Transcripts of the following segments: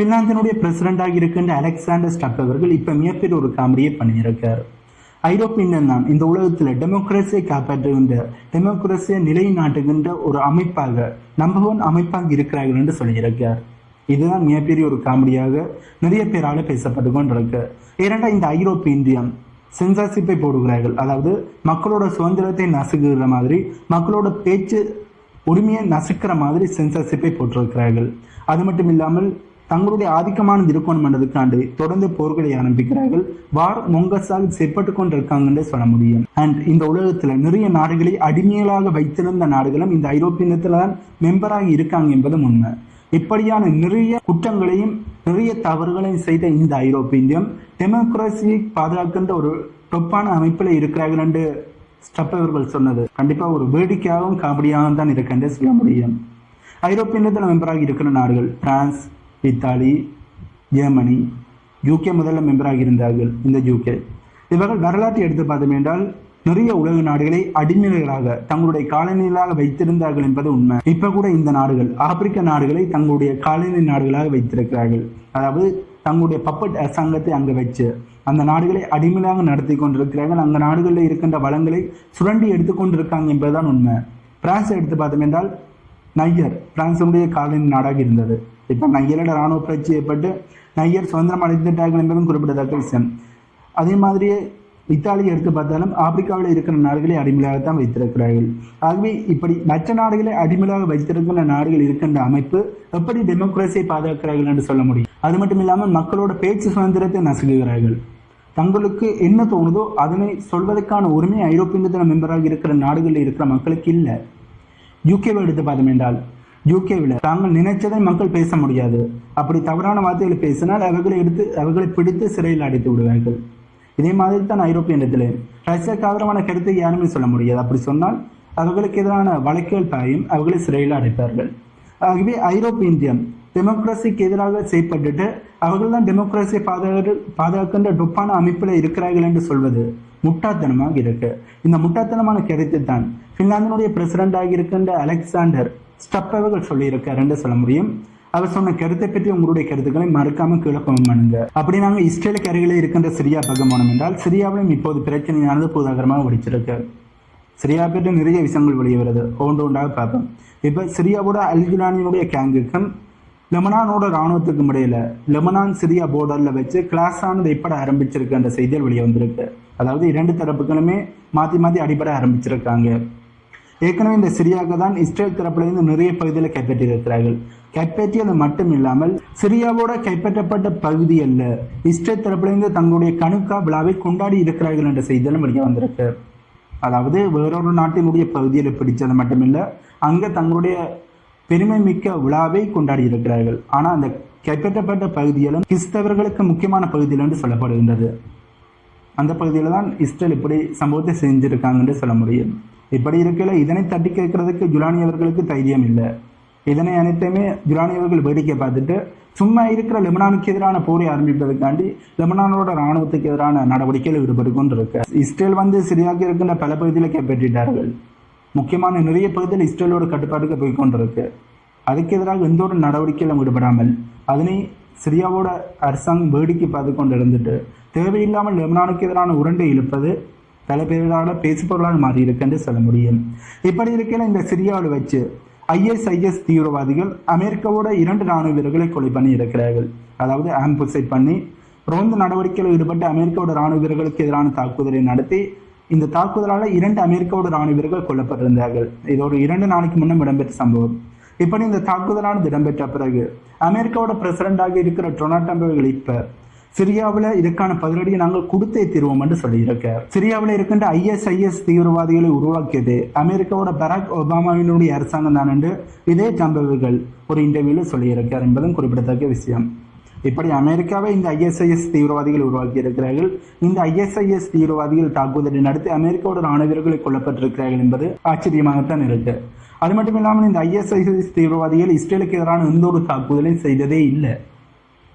பின்லாந்தினுடைய பிரசிடண்டாக இருக்கின்ற Alexander Stubb அவர்கள் இப்ப மிகப்பெரிய ஒரு காமெடியை பண்ணியிருக்கார். ஐரோப்பியன் தான் இந்த உலகத்தில் டெமோக்ரஸியை காப்பாற்றுகின்ற, டெமோக்ரஸியை நிலைநாட்டுகின்ற ஒரு அமைப்பாக, நம்பர் 1 அமைப்பாக இருக்கிறார்கள் என்று சொல்லியிருக்கார். இதுதான் மிகப்பெரிய ஒரு காமெடியாக நிறைய பேரால பேசப்பட்டு கொண்டிருக்கு. ஏனென்றால் இந்த ஐரோப்பிய இந்தியம் சென்சார்ஷிப்பை போடுகிறார்கள். அதாவது மக்களோட சுதந்திரத்தை நசுக்குகிற மாதிரி, மக்களோட பேச்சு உரிமையை நசுக்கிற மாதிரி சென்சார்ஷிப்பை போட்டிருக்கிறார்கள். அது மட்டும் இல்லாமல் தங்களுடைய ஆதிக்கமான இருக்கணும் என்றதுக்காண்டு தொடர்ந்து போர்களை ஆரம்பிக்கிறார்கள். வார் மொங்கஸால் செயற்பட்டு கொண்டிருக்காங்கன்னு சொல்ல முடியும். அண்ட் இந்த உலகத்துல நிறைய நாடுகளை அடிமைகளாக வைத்திருந்த நாடுகளும் இந்த ஐரோப்பியத்துல தான் மெம்பராக இருக்காங்க என்பதும் உண்மை. இப்படியான நிறைய குற்றங்களையும் நிறைய தவறுகளையும் செய்த இந்த ஐரோப்பியம் டெமோக்ரஸியை பாதுகாக்கின்ற ஒரு டொப்பான அமைப்பில் இருக்கிறார்கள் என்று ஸ்டப் அவர்கள் சொன்னது கண்டிப்பா ஒரு வேடிக்கையாகவும் காமெடியாகவும் தான் இருக்குன்னு சொல்ல முடியும். ஐரோப்பியத்தில் மெம்பராக இருக்கிற நாடுகள் பிரான்ஸ், இத்தாலி, ஜெர்மனி, யூகே முதல்ல மெம்பராக இருந்தார்கள். இந்த யூகே இவர்கள் வரலாற்றை எடுத்து பார்த்தோம் என்றால் நிறைய உலக நாடுகளை அடிமைகளாக தங்களுடைய காலனிகளாக வைத்திருந்தார்கள் என்பது உண்மை. இப்ப கூட இந்த நாடுகள் ஆப்பிரிக்க நாடுகளை தங்களுடைய காலனி நாடுகளாக வைத்திருக்கிறார்கள். அதாவது தங்களுடைய பப்பட் அரசாங்கத்தை அங்க வச்சு அந்த நாடுகளை அடிமையாக நடத்தி கொண்டிருக்கிறார்கள். அந்த நாடுகளில் இருக்கின்ற வளங்களை சுரண்டி எடுத்துக்கொண்டிருக்காங்க என்பதுதான் உண்மை. பிரான்ஸை எடுத்து பார்த்தோம் என்றால் நையர் பிரான்சுடைய காலனி நாடாக இருந்தது. இப்ப நையரோட ராணுவ புரட்சி ஏற்பட்டு நையர் சுதந்திரம் அடைந்துட்டார்கள் என்பதும் குறிப்பிடத்தக்க விஷயம். அதே மாதிரியே இத்தாலியை எடுத்து பார்த்தாலும் ஆப்பிரிக்காவில் இருக்கிற நாடுகளை அடிமையாகத்தான் வைத்திருக்கிறார்கள். ஆகவே இப்படி மற்ற நாடுகளை அடிமையாக வைத்திருக்கின்ற நாடுகள் இருக்கின்ற அமைப்பு எப்படி டெமோக்ரஸியை பாதுகாக்கிறார்கள் என்று சொல்ல முடியும். அது மட்டும் இல்லாமல் மக்களோட பேச்சு சுதந்திரத்தை நசுக்குகிறார்கள். தங்களுக்கு என்ன தோணுதோ அதனை சொல்வதற்கான உரிமை ஐரோப்பிய மெம்பராக இருக்கிற நாடுகளில் இருக்கிற மக்களுக்கு இல்லை. யூகேவை எடுத்து பார்த்தோம் என்றால் யூகேவில் தாங்கள் நினைச்சதை மக்கள் பேச முடியாது. அப்படி தவறான வார்த்தைகளை பேசினால் அவர்களை பிடித்து சிறையில் அடைத்து விடுவார்கள். இதே மாதிரி தான் ஐரோப்பிய இடத்துல ரஷ்யாவுக்கு ஆதரவான கருத்தை யாருமே சொல்ல முடியாது. அப்படி சொன்னால் அவர்களுக்கு எதிரான வழக்குகள் பாயும், அவர்களை சிறையில் அடைப்பார்கள். ஆகவே ஐரோப்பிய இந்தியம் டெமோக்ரஸிக்கு எதிராக செயற்பட்டு அவர்கள் தான் டெமோக்ரஸியை பாதுகாக்கின்ற டொப்பான அமைப்பில் இருக்கிறார்கள் என்று சொல்வது முட்டாள்தனமாக இருக்கு. இந்த முட்டாள்தனமான கருத்தை தான் பின்லாந்தினுடைய பிரசிடண்டாக இருக்கின்ற அலெக்சாண்டர் ஸ்டப் அவர்கள் சொல்லியிருக்கார் என்று சொல்ல முடியும். அவர் சொன்ன கருத்தை பற்றி உங்களுடைய கருத்துக்களை மறக்காம கீழே கமெண்ட் பண்ணுங்க. அப்படி நாங்கள் இஸ்ரேலுக்கு அருகிலே இருக்கின்ற சிரியா பக்கம் போனோம் என்றால் சிரியாவிலும் இப்போது பிரச்சனையானது பூதாகரமாக வெடிச்சிருக்கு. சிரியா பற்றி நிறைய விஷயங்கள் வெளியே வருது, ஒன்றாக பார்ப்போம். இப்போ சிரியாவோட அல்ஜுலானியுடைய கேங்குக்கும் லெபனானோட இராணுவத்துக்கும் இடையில லெபனான் சிரியா போர்டர்ல வச்சு கிளாஸ் ஆனது எப்படி ஆரம்பிச்சிருக்கு என்ற செய்திகள் வெளியே வந்திருக்கு. அதாவது இரண்டு தரப்புகளுமே மாற்றி அடிப்படை ஆரம்பிச்சிருக்காங்க. ஏற்கனவே இந்த சிரியாவுக்கு தான் இஸ்ரேல் தரப்பிலிருந்து நிறைய பகுதியில் கைப்பற்றியிருக்கிறார்கள். கைப்பற்றியது மட்டும் இல்லாமல் சிரியாவோட கைப்பற்றப்பட்ட பகுதியில் இஸ்ரேல் தரப்பிலிருந்து தங்களுடைய கணுக்கா விழாவை கொண்டாடி இருக்கிறார்கள் என்ற செய்திகளும் வெளியே வந்திருக்கு. அதாவது வேறொரு நாட்டினுடைய பகுதியில் பிடிச்சது மட்டுமில்லை, அங்கே தங்களுடைய பெருமை மிக்க விழாவை கொண்டாடி இருக்கிறார்கள். ஆனால் அந்த கைப்பற்றப்பட்ட பகுதியிலும் கிறிஸ்தவர்களுக்கு முக்கியமான பகுதியில் என்று சொல்லப்படுகின்றது. அந்த பகுதியில் தான் இஸ்ரேல் இப்படி சம்பவத்தை செஞ்சிருக்காங்க என்று சொல்ல முடியும். இப்படி இருக்கல இதனை தட்டி கேட்கறதுக்கு ஜுலானி அவர்களுக்கு தைரியம் இல்லை. இதனை அனைத்தையுமே ஜுலானி அவர்கள் வேடிக்கை பார்த்துட்டு சும்மா இருக்கிற லெபனானுக்கு எதிரான போரை ஆரம்பிப்பதற்காண்டி லெபனானோட இராணுவத்துக்கு எதிரான நடவடிக்கையில் ஈடுபட்டு கொண்டிருக்கு. இஸ்ரேல் சிரியாவுக்கு இருக்கின்ற பல பகுதியில் கைப்பற்றிட்டார்கள். முக்கியமான நிறைய பகுதியில் இஸ்ரேலோட கட்டுப்பாட்டுக்கு போய் கொண்டிருக்கு. அதுக்கு எதிராக எந்த ஒரு நடவடிக்கையிலும் ஈடுபடாமல் அதனை சிரியாவோட அரசாங்கம் வேடிக்கை பார்த்து கொண்டு இருந்துட்டு தேவையில்லாமல் லெபனானுக்கு எதிரான உருண்டை இழுப்பது பல பேரால பேசுபொருளாக மாறி இருக்கு என்று சொல்ல முடியும். இப்படி இருக்கையில இந்த சிரியாவில் வச்சு ISIS தீவிரவாதிகள் அமெரிக்காவோட 2 ராணுவ வீரர்களை கொலை பண்ணி இருக்கிறார்கள். அதாவது ஆம்புசைட் பண்ணி ரோந்து நடவடிக்கையில் ஈடுபட்டு அமெரிக்காவோட ராணுவ வீரர்களுக்கு எதிரான தாக்குதலை நடத்தி இந்த தாக்குதலால் 2 அமெரிக்காவோட ராணுவ வீரர்கள் கொல்லப்பட்டிருந்தார்கள். இது ஒரு 2 நாளைக்கு முன்னும் இடம்பெற்ற சம்பவம். இப்படி இந்த தாக்குதலானது இடம்பெற்ற பிறகு அமெரிக்காவோட பிரசிடண்டாக இருக்கிற டொனால்ட் ட்ரம்ப் அவர்கள் இப்ப சிரியாவில் இதற்கான பதிலடியை நாங்கள் கொடுத்தே தீர்வோம் என்று சொல்லியிருக்கார். சிரியாவில் இருக்கின்ற ISIS தீவிரவாதிகளை உருவாக்கியது அமெரிக்காவோட பராக் ஒபாமாவினுடைய அரசாங்கம் தான் என்று இதே ட்ரம்ப் அவர்கள் ஒரு இன்டர்வியூல சொல்லியிருக்கார் என்பதும் குறிப்பிடத்தக்க விஷயம். இப்படி அமெரிக்காவை இந்த ISIS தீவிரவாதிகள் உருவாக்கி இருக்கிறார்கள். இந்த ISIS தீவிரவாதிகள் தாக்குதலை நடத்தி அமெரிக்காவோட ராணுவ வீரர்களை கொல்லப்பட்டிருக்கிறார்கள் என்பது ஆச்சரியமாகத்தான் இருக்கு. அது மட்டும் இல்லாமல் இந்த ISIS தீவிரவாதிகள் இஸ்ரேலுக்கு எதிரான எந்த ஒரு தாக்குதலையும் செய்ததே இல்லை.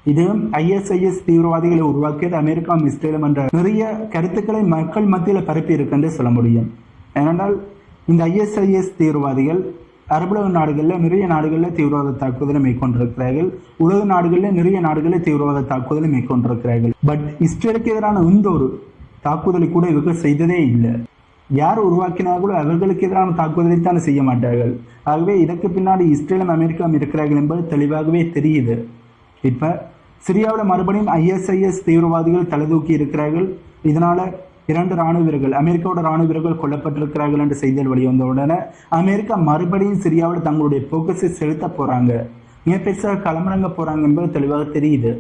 இதுவும் ISIS தீவிரவாதிகளை உருவாக்கியது அமெரிக்காவும் இஸ்ரேலும் என்ற நிறைய கருத்துக்களை மக்கள் மத்தியில் பரப்பி இருக்குன்னு சொல்ல முடியும். ஏனென்றால் இந்த ISIS தீவிரவாதிகள் அரபுலக நாடுகளில் நிறைய நாடுகளில் தீவிரவாத தாக்குதலை மேற்கொண்டிருக்கிறார்கள். உலக நாடுகளில் நிறைய நாடுகளில் தீவிரவாத தாக்குதலை மேற்கொண்டிருக்கிறார்கள். பட் இஸ்ரேலுக்கு எதிரான எந்த ஒரு தாக்குதலை கூட இவர்கள் செய்ததே இல்லை. யார் உருவாக்கினார்களோ அவர்களுக்கு எதிரான தாக்குதலை தான் செய்ய மாட்டார்கள். ஆகவே இதற்கு பின்னாடி இஸ்ரேலும் அமெரிக்காவும் இருக்கிறார்கள் என்பது தெளிவாகவே தெரியுது. இப்ப சிரியாவில் மறுபடியும் ISIS தீவிரவாதிகள் தலைதூக்கி இருக்கிறார்கள். இதனால 2 ராணுவ வீரர்கள், அமெரிக்காவோட ராணுவ வீரர்கள் கொல்லப்பட்டிருக்கிறார்கள் என்று செய்திகள் வெளிவந்த உடனே அமெரிக்கா மறுபடியும் சிரியாவில் தங்களுடைய போக்கஸை செலுத்த போறாங்க, மிக பெருசாக களமிறங்க போறாங்க என்பது தெளிவாக தெரியுது.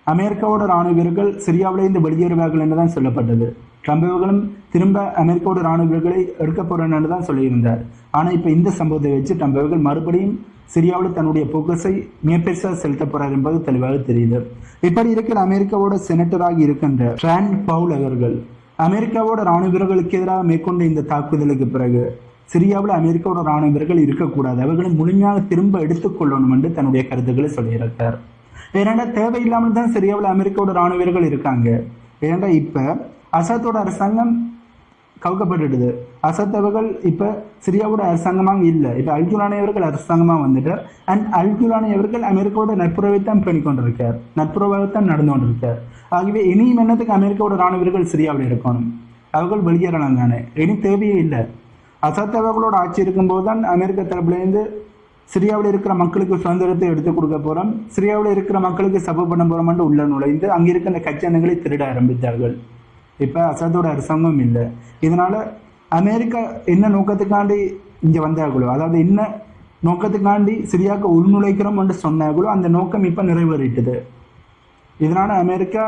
அமெரிக்காவோட ராணுவ வீரர்கள் சிரியாவிலிருந்து வெளியேறுவார்கள் என்றுதான் சொல்லப்பட்டது. ட்ரம்ப் அவர்களும் திரும்ப அமெரிக்காவோட ராணுவ வீரர்களை எடுக்க போறேன் என்று தான் சொல்லியிருந்தார். ஆனா இப்ப இந்த சம்பவத்தை வச்சு ட்ரம்ப் அவர்கள் மறுபடியும் சிரியாவில் தன்னுடைய போக்கஸை மிக பெருசாக செலுத்த போறார் என்பது தெளிவாக தெரியுது. இப்படி இருக்கிற அமெரிக்காவோட செனட்டராக இருக்கின்ற ரேண்ட் பவுல் அவர்கள் அமெரிக்காவோட ராணுவ வீரர்களுக்கு எதிராக மேற்கொண்ட இந்த தாக்குதலுக்கு பிறகு சிரியாவில் அமெரிக்காவோட ராணுவ வீரர்கள் இருக்கக்கூடாது, அவர்களை முழுமையாக திரும்ப எடுத்துக்கொள்ளணும் என்று தன்னுடைய கருத்துக்களை சொல்லியிருக்கார். ஏன்னா தேவையில்லாமல் தான் சிரியாவில் அமெரிக்காவோட ராணுவ வீரர்கள் இருக்காங்க. ஏன்னா இப்ப அசாத்தோட அரசாங்கம் கவுக்கப்பட்டுடுது. அசத் அவர்கள் இப்ப சிரியாவோட அரசாங்கமாக இல்லை, இப்ப அல்குலானி அவர்கள் அரசாங்கமாக வந்துட்டார். அண்ட் அல்குலானி அவர்கள் அமெரிக்காவோட நட்புறவைத்தான் பண்ணிக்கொண்டிருக்கார், நட்புறவாகத்தான் நடந்து கொண்டிருக்கார். ஆகவே இனியும் என்னத்துக்கு அமெரிக்காவோட ராணுவ வீரர்கள் சிரியாவில் இருக்கணும், அவர்கள் வெளியேறலாம் தானே, இனி தேவையே இல்லை. அசத் அவர்களோட ஆட்சி இருக்கும்போது தான் அமெரிக்க தரப்புலேருந்து சிரியாவில் இருக்கிற மக்களுக்கு சுதந்திரத்தை எடுத்துக் கொடுக்க போறோம், சிரியாவில் இருக்கிற மக்களுக்கு சப்போர்ட் பண்ண போறோம் என்று உள்ள நுழைந்து அங்கிருக்கிற கச்சனைகளை திருட ஆரம்பித்தார்கள். இப்ப அசாதோட அரசாங்கம் இல்லை. இதனால அமெரிக்கா என்ன நோக்கத்துக்காண்டி இங்க வந்தார்களோ, அதாவது என்ன நோக்கத்துக்காண்டி சிரியாவுக்கு உள்நுழைக்கிறோம் என்று சொன்னார்களோ அந்த நோக்கம் இப்ப நிறைவேறிட்டது. இதனால அமெரிக்கா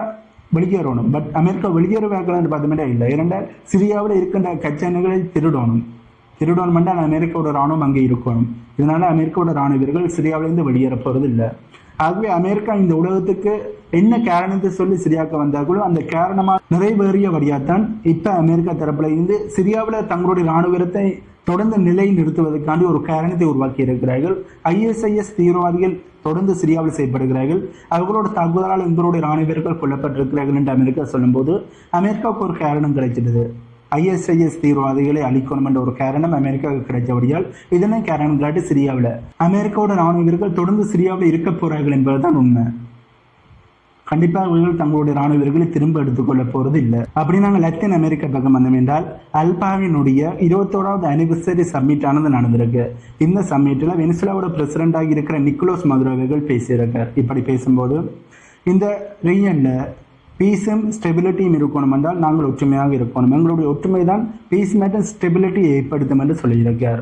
வெளியேறணும். பட் அமெரிக்கா வெளியேறுவார்கள் என்று பார்த்தோம்னா இல்லை. இரண்டால் சிரியாவில் இருக்கின்ற கச்சனைகளை திருடணும் என்றால் அமெரிக்காவோட ராணுவம் அங்கே இருக்கணும். இதனால அமெரிக்காவோட ராணுவ வீரர்கள் சிரியாவிலிருந்து வெளியேற போறது இல்லை. ஆகவே அமெரிக்கா இந்த உலகத்துக்கு என்ன காரணத்தை சொல்லி சிரியாவுக்கு வந்தார்களோ அந்த காரணமா நிறைவேறிய வழியாத்தான் இப்ப அமெரிக்கா தரப்புல இருந்து சிரியாவில் தங்களுடைய ராணுவத்தை தொடர்ந்து நிலை நிறுத்துவதற்காண்டி ஒரு காரணத்தை உருவாக்கி இருக்கிறார்கள். ISIS தீவிரவாதிகள் தொடர்ந்து சிரியாவில் செயல்படுகிறார்கள், அவர்களோட தாக்குதலால் எங்களுடைய ராணுவ வீரர்கள் கொல்லப்பட்டிருக்கிறார்கள் என்று அமெரிக்கா சொல்லும் போது அமெரிக்காவுக்கு ஒரு காரணம் கிடைச்சிடுது. ISIS தீவிரவாதிகளை அழிக்கணும் என்ற ஒரு காரணம் அமெரிக்காவுக்கு கிடைச்சபடியால் இதனை காரணம் காட்டி சிரியாவில் அமெரிக்காவோட ராணுவ வீரர்கள் தொடர்ந்து சிரியாவில் இருக்க போறார்கள் என்பதுதான் உண்மை. கண்டிப்பாக அவர்கள் தங்களுடைய ராணுவ வீரர்களை திரும்ப எடுத்துக்கொள்ள போறது இல்லை. அப்படி நாங்கள் லத்தீன் அமெரிக்கா பக்கம் வந்தோம் என்றால் அல்பாவினுடைய 21வது அனிவர்சரி சம்மிட் ஆனது நடந்திருக்கு. இந்த சம்மிட்ல வெனிசுலாவோட பிரசிடண்டாக இருக்கிற நிக்கோலஸ் மதுரோ அவர்கள் பேசியிருக்கார். இப்படி பேசும்போது இந்த ரீஜன்ல பீஸும் ஸ்டெபிலிட்டியும் இருக்கணும் என்றால் நாங்கள் ஒற்றுமையாக இருக்கணும், எங்களுடைய ஒற்றுமை தான் பீஸ் மற்றும் ஸ்டெபிலிட்டியை ஏற்படுத்தும் என்று சொல்லியிருக்கார்.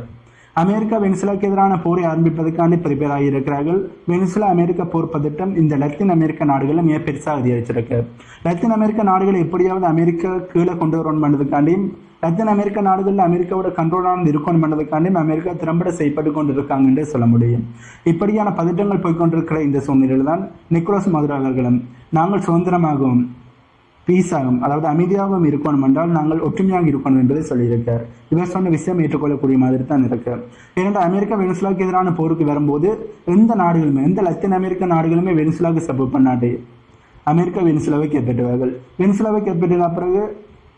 அமெரிக்கா வெனிசுலாவுக்கு எதிரான போரை ஆரம்பிப்பதற்காண்டி ப்ரிப்பேர் ஆகியிருக்கிறார்கள். வெனிசுலா அமெரிக்கா போர் பதட்டம் இந்த லத்தீன் அமெரிக்க நாடுகளில் மிக பெருசாக அதிகரிச்சிருக்கு. லத்தீன் அமெரிக்க நாடுகளை எப்படியாவது அமெரிக்கா கீழே கொண்டு வரணும் பண்ணதுக்காண்டியும் லத்தீன் அமெரிக்க நாடுகளில் அமெரிக்காவோட கண்ட்ரோலானது இருக்கணும் பண்ணதுக்காண்டியும் அமெரிக்கா திறம்பட செய்யப்பட்டு கொண்டு இருக்காங்க என்றே சொல்ல முடியும். இப்படியான பதட்டங்கள் போய்கொண்டிருக்கிற இந்த சூழ்நிலையில் தான் நிக்கோலஸ் மதுரோ அவர்களும் நாங்கள் சுதந்திரமாகவும் பீஸாகும், அதாவது அமைதியாகவும் இருக்கணும் என்றால் நாங்கள் ஒற்றுமையாக இருக்கணும் என்பதை சொல்லியிருக்கார். இவர் சொன்ன விஷயம் ஏற்றுக்கொள்ளக்கூடிய மாதிரி தான் இருக்கு. ஏனென்றால் அமெரிக்கா வெனிசுலாவுக்கு எதிரான போருக்கு வரும்போது எந்த நாடுகளுமே, எந்த லத்தீன் அமெரிக்க நாடுகளுமே வெனிசுலாவுக்கு சப்போர்ட் பண்ணாட்டே அமெரிக்கா வெனிசுலாவை கைப்பற்றுவார்கள். வெனிசுலாவை கைப்பற்றின பிறகு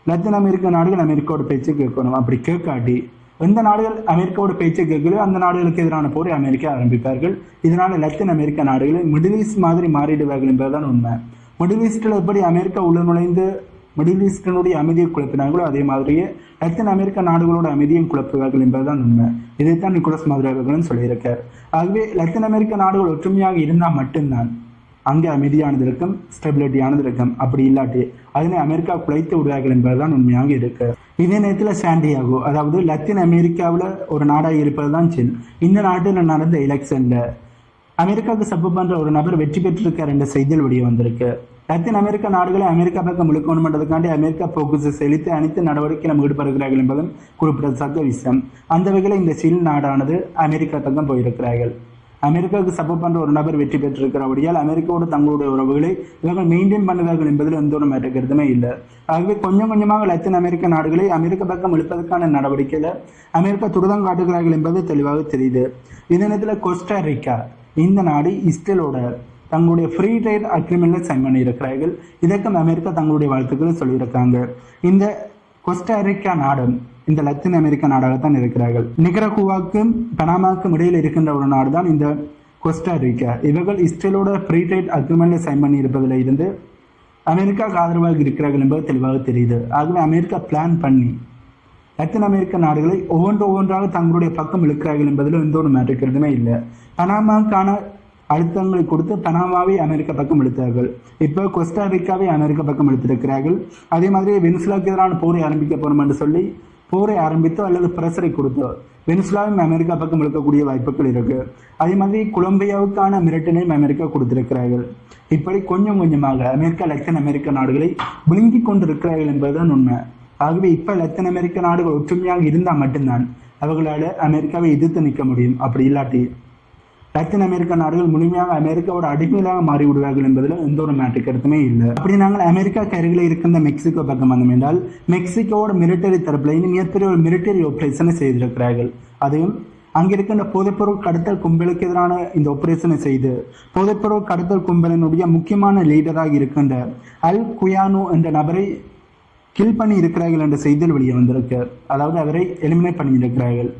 லத்தீன் அமெரிக்க நாடுகள் அமெரிக்காவோட பேச்சை கேட்கணும். அப்படி கேட்காட்டி எந்த நாடுகள் அமெரிக்காவோட பேச்சை கேட்கலையோ அந்த நாடுகளுக்கு எதிரான போரை அமெரிக்கா ஆரம்பிப்பார்கள். இதனால லத்தீன் அமெரிக்க நாடுகளை மிடில் ஈஸ்ட் மாதிரி மாறிடுவார்கள் என்பதுதான் உண்மை. மிடில் ஈஸ்டில் எப்படி அமெரிக்கா உள்ள நுழைந்து மிடில் ஈஸ்டினுடைய அமைதியை குழப்பினாங்களோ அதே மாதிரியே லத்தீன் அமெரிக்க நாடுகளோட அமைதியும் குழப்புவார்கள் என்பதுதான் உண்மை. இதைத்தான் நிக்கோலஸ் மதுரோ அவர்களும் சொல்லியிருக்கார். ஆகவே லத்தீன் அமெரிக்க நாடுகள் ஒற்றுமையாக இருந்தால் மட்டும்தான் அங்கே அமைதியானது இருக்கும், ஸ்டெபிலிட்டியானது இருக்கும். அப்படி இல்லாட்டி அதனை அமெரிக்கா குலைத்து விடுவார்கள் என்பதுதான் உண்மையாக இருக்கு. இதே நேரத்தில் சாண்டியாகோ, அதாவது லத்தீன் அமெரிக்காவில் ஒரு நாடாக இருப்பது தான் சில். இந்த நாட்டில் நடந்த எலெக்ஷன்ல அமெரிக்காவுக்கு சப்போர்ட் பண்ற ஒரு நபர் வெற்றி பெற்றிருக்கார் என்ற செய்தியில் வெளியே வந்திருக்கு. லத்தீன் அமெரிக்க நாடுகளை அமெரிக்கா பக்கம் இழுக்கணும் என்றதுக்காண்டி அமெரிக்கா போக்குசை செலுத்தி அனைத்து நடவடிக்கைகளும் ஈடுபடுகிறார்கள் என்பதும் குறிப்பிடத்தக்க விஷயம். அந்த வகையில் இந்த சில் நாடானது அமெரிக்கா பக்கம் போயிருக்கிறார்கள். அமெரிக்காவுக்கு சப்போர்ட் பண்ற ஒரு நபர் வெற்றி பெற்றிருக்கிறபடியால் அமெரிக்காவோடு தங்களுடைய உறவுகளை இவர்கள் மெயின்டைன் பண்ணுவார்கள் என்பதில் எந்த ஒரு மாற்று கருத்துமே இல்லை. ஆகவே கொஞ்சம் கொஞ்சமாக லத்தீன் அமெரிக்க நாடுகளை அமெரிக்க பக்கம் இழுப்பதற்கான நடவடிக்கையில அமெரிக்கா துரிதம் காட்டுகிறார்கள் என்பது தெளிவாக தெரியுது. இதே நேரத்தில் கோஸ்டாரிக்கா, இந்த நாடு இஸ்ரேலோட தங்களுடைய ஃப்ரீ ட்ரேட் அக்ரிமெண்ட்ல சைன் பண்ணியிருக்கிறார்கள். இதற்கும் அமெரிக்கா தங்களுடைய வாழ்த்துக்களை சொல்லியிருக்காங்க. இந்த கோஸ்டாரிக்கா நாடு இந்த லத்தீன் அமெரிக்க நாடாகத்தான் இருக்கிறார்கள். நிகரகுவாக்கும் பனாமாவுக்கும் இடையில் இருக்கின்ற ஒரு நாடு தான் இந்த கோஸ்டாரிக்கா. இவர்கள் இஸ்ரேலோட ஃப்ரீ ட்ரேட் அக்ரிமெண்ட்ல சைன் பண்ணி இருப்பதில் இருந்து அமெரிக்காவுக்கு ஆதரவாக இருக்கிறார்கள் என்பது தெளிவாக தெரியுது. ஆகவே அமெரிக்கா பிளான் பண்ணி லத்தீன் அமெரிக்க நாடுகளை ஒவ்வொன்றாக தங்களுடைய பக்கம் இழுக்கிறார்கள் என்பதில் எந்த ஒரு மேட்டர் கருத்துமே இல்லை. பனாமாவுக்கான அழுத்தங்களை கொடுத்து பனாமாவை அமெரிக்க பக்கம் இழுத்தார்கள். இப்போ கோஸ்டாரிக்காவை அமெரிக்க பக்கம் இழுத்திருக்கிறார்கள். அதே மாதிரி வெனிசுலாவுக்கு எதிரான போரை ஆரம்பிக்க போறோம் என்று சொல்லி போரை ஆரம்பித்தோ அல்லது பிரஷரை கொடுத்தோ வெனிசுலாவும் அமெரிக்கா பக்கம் இழுக்கக்கூடிய வாய்ப்புகள் இருக்கு. அதே மாதிரி கொலம்பியாவுக்கான மிரட்டலையும் அமெரிக்கா கொடுத்திருக்கிறார்கள். இப்படி கொஞ்சம் கொஞ்சமாக அமெரிக்கா லத்தீன் அமெரிக்க நாடுகளை விழுங்கி கொண்டிருக்கிறார்கள் என்பதுதான் உண்மை. ஆகவே இப்ப லத்தீன் அமெரிக்க நாடுகள் ஒற்றுமையாக இருந்தால் மட்டும்தான் அவர்களால் அமெரிக்காவை எதிர்த்து நிற்க முடியும். அப்படி இல்லாட்டி லத்தீன் அமெரிக்க நாடுகள் முழுமையாக அமெரிக்காவோட அடிமையிலாக மாறி விடுவார்கள் என்பதில் எந்த ஒரு மாற்று கருத்துமே இல்லை. அப்படி நாங்கள் அமெரிக்கா கருகில் இருக்கின்ற மெக்சிகோ பக்கம் வந்தோம் என்றால் மெக்சிகோவோட மிலிட்டரி தரப்புல இன்னும் மிகப்பெரிய ஒரு மிலிட்டரி ஆபரேஷனை செய்திருக்கிறார்கள். அதுவும் அங்கிருக்கின்ற போதைப்பொருள் கடத்தல் கும்பலுக்கு எதிரான இந்த ஆபரேஷனை செய்து போதைப்பொருள் கடத்தல் கும்பலினுடைய முக்கியமான லீடராக இருக்கின்ற அல் குயானோ என்ற நபரை கில் பண்ணி இருக்கிறார்கள் என்ற செய்தியில் வெளியே வந்திருக்கு. அதாவது அவரை எலிமினேட் பண்ணியிருக்கிறார்கள்.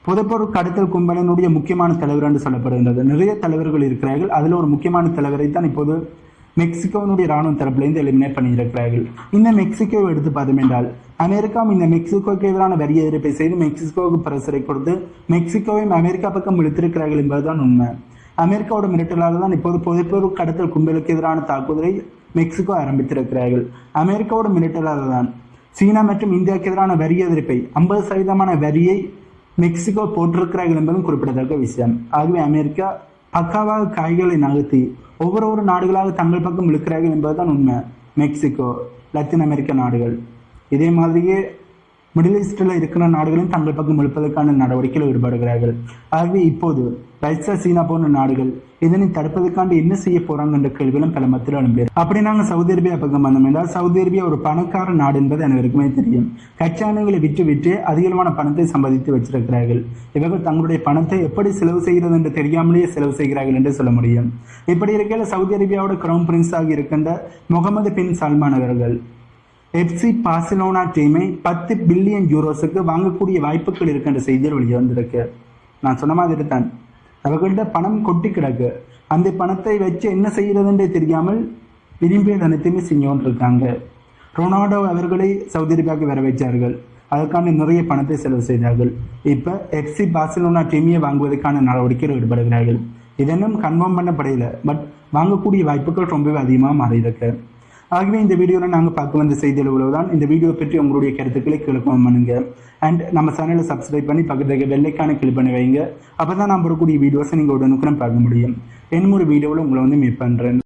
போதைப்பொருள் கடத்தல் கும்பலினுடைய முக்கியமான தலைவர் என்று சொல்லப்படுகின்றது. நிறைய தலைவர்கள் இருக்கிறார்கள். அதில் ஒரு முக்கியமான தலைவரை தான் இப்போது மெக்சிகோவினுடைய ராணுவ தரப்பிலிருந்து எலிமினேட் பண்ணியிருக்கிறார்கள். இந்த மெக்சிகோவை எடுத்து பார்த்தோம் என்றால் அமெரிக்காவும் இந்த மெக்சிகோவுக்கு எதிரான வரி எதிர்ப்பை செய்து மெக்சிகோவுக்கு பிரசரை கொடுத்து மெக்சிகோவையும் அமெரிக்கா பக்கம் இழுத்திருக்கிறார்கள் என்பதுதான் உண்மை. அமெரிக்காவோட மிரட்டலால் தான் இப்போது போதைப்பொருள் கடத்தல் கும்பலுக்கு எதிரான தாக்குதலை மெக்சிகோ ஆரம்பித்திருக்கிறார்கள். அமெரிக்காவோட மிரட்டலால் தான் சீனா மற்றும் இந்தியாவுக்கு எதிரான வரி எதிர்ப்பை 50% வரியை மெக்சிகோ போட்டிருக்கிறார்கள் என்பதும் குறிப்பிடத்தக்க விஷயம். ஆகவே அமெரிக்கா பக்காவாக காய்களை நகர்த்தி ஒவ்வொரு நாடுகளாக தங்கள் பக்கம் இழுக்கிறார்கள் என்பதுதான் உண்மை. மெக்சிகோ, லத்தீன் அமெரிக்க நாடுகள் இதே மாதிரியே மிடில் ஈஸ்டில் இருக்கிற நாடுகளையும் தங்கள் பக்கம் இழுப்பதற்கான நடவடிக்கையில் ஈடுபடுகிறார்கள். ஆகவே இப்போது ரஷ்யா, சீனா போன்ற நாடுகள் இதனை தடுப்பதற்காண்டி என்ன செய்ய போறாங்க என்ற கேள்விகளும் பல மத்தியில் எழும்பியது. அப்படி நாங்கள் சவுதி அரேபியா பக்கம் வந்தோம் என்றால் சவுதி அரேபியா ஒரு பணக்கார நாடு என்பது அனைவருக்குமே தெரியும். கச்சா எண்ணெய்களை விற்று அதிகமான பணத்தை சம்பாதித்து வச்சிருக்கிறார்கள். இவர்கள் தங்களுடைய பணத்தை எப்படி செலவு செய்கிறது என்று தெரியாமலேயே செலவு செய்கிறார்கள் என்று சொல்ல முடியும். இப்படி இருக்கையில் சவுதி அரேபியாவோட கிரவுன் பிரின்ஸ் ஆகி இருக்கின்ற முகமது பின் சல்மான் அவர்கள் எஃப்சி பார்சிலோனா டீமை 10 பில்லியன் யூரோஸுக்கு வாங்கக்கூடிய வாய்ப்புகள் இருக்கின்ற செய்தியில் வெளியே வந்திருக்கு. நான் சொன்ன மாதிரி தான் அவர்கள்ட்ட பணம் கொட்டி கிடக்கு. அந்த பணத்தை வச்சு என்ன செய்யறதுன்றே தெரியாமல் விரும்பியது அனைத்தையுமே செஞ்சோன்னு இருக்காங்க. ரொனால்டோ அவர்களை சவுதி அரேபியாவுக்கு வர வைச்சார்கள். அதற்கான நிறைய பணத்தை செலவு செய்தார்கள். இப்போ எஃப்சி பார்சிலோனா டீமையை வாங்குவதற்கான நடவடிக்கையில் ஈடுபடுகிறார்கள். இதெல்லாம் கன்ஃபார்ம் பண்ணப்படையில, பட் வாங்கக்கூடிய வாய்ப்புகள் ரொம்பவே அதிகமாக மாறியிருக்கு. ஆகவே இந்த வீடியோவில் நாங்கள் பார்க்க வந்த செய்தியில் இவ்வளவுதான். இந்த வீடியோ பற்றி உங்களுடைய கருத்துக்களை கமெண்ட் பண்ணுங்க. அண்ட் நம்ம சேனலை சப்ஸ்கிரைப் பண்ணி பக்கத்துக்கு பெல்லைக்கான கிளிக் பண்ணி வைங்க. அப்போ தான் நான் போடக்கூடிய வீடியோஸை நீங்கள் உடனுக்குன்னு பார்க்க முடியும். இன்னும் ஒரு வீடியோவில் உங்களை மீட் பண்ணுறேன்.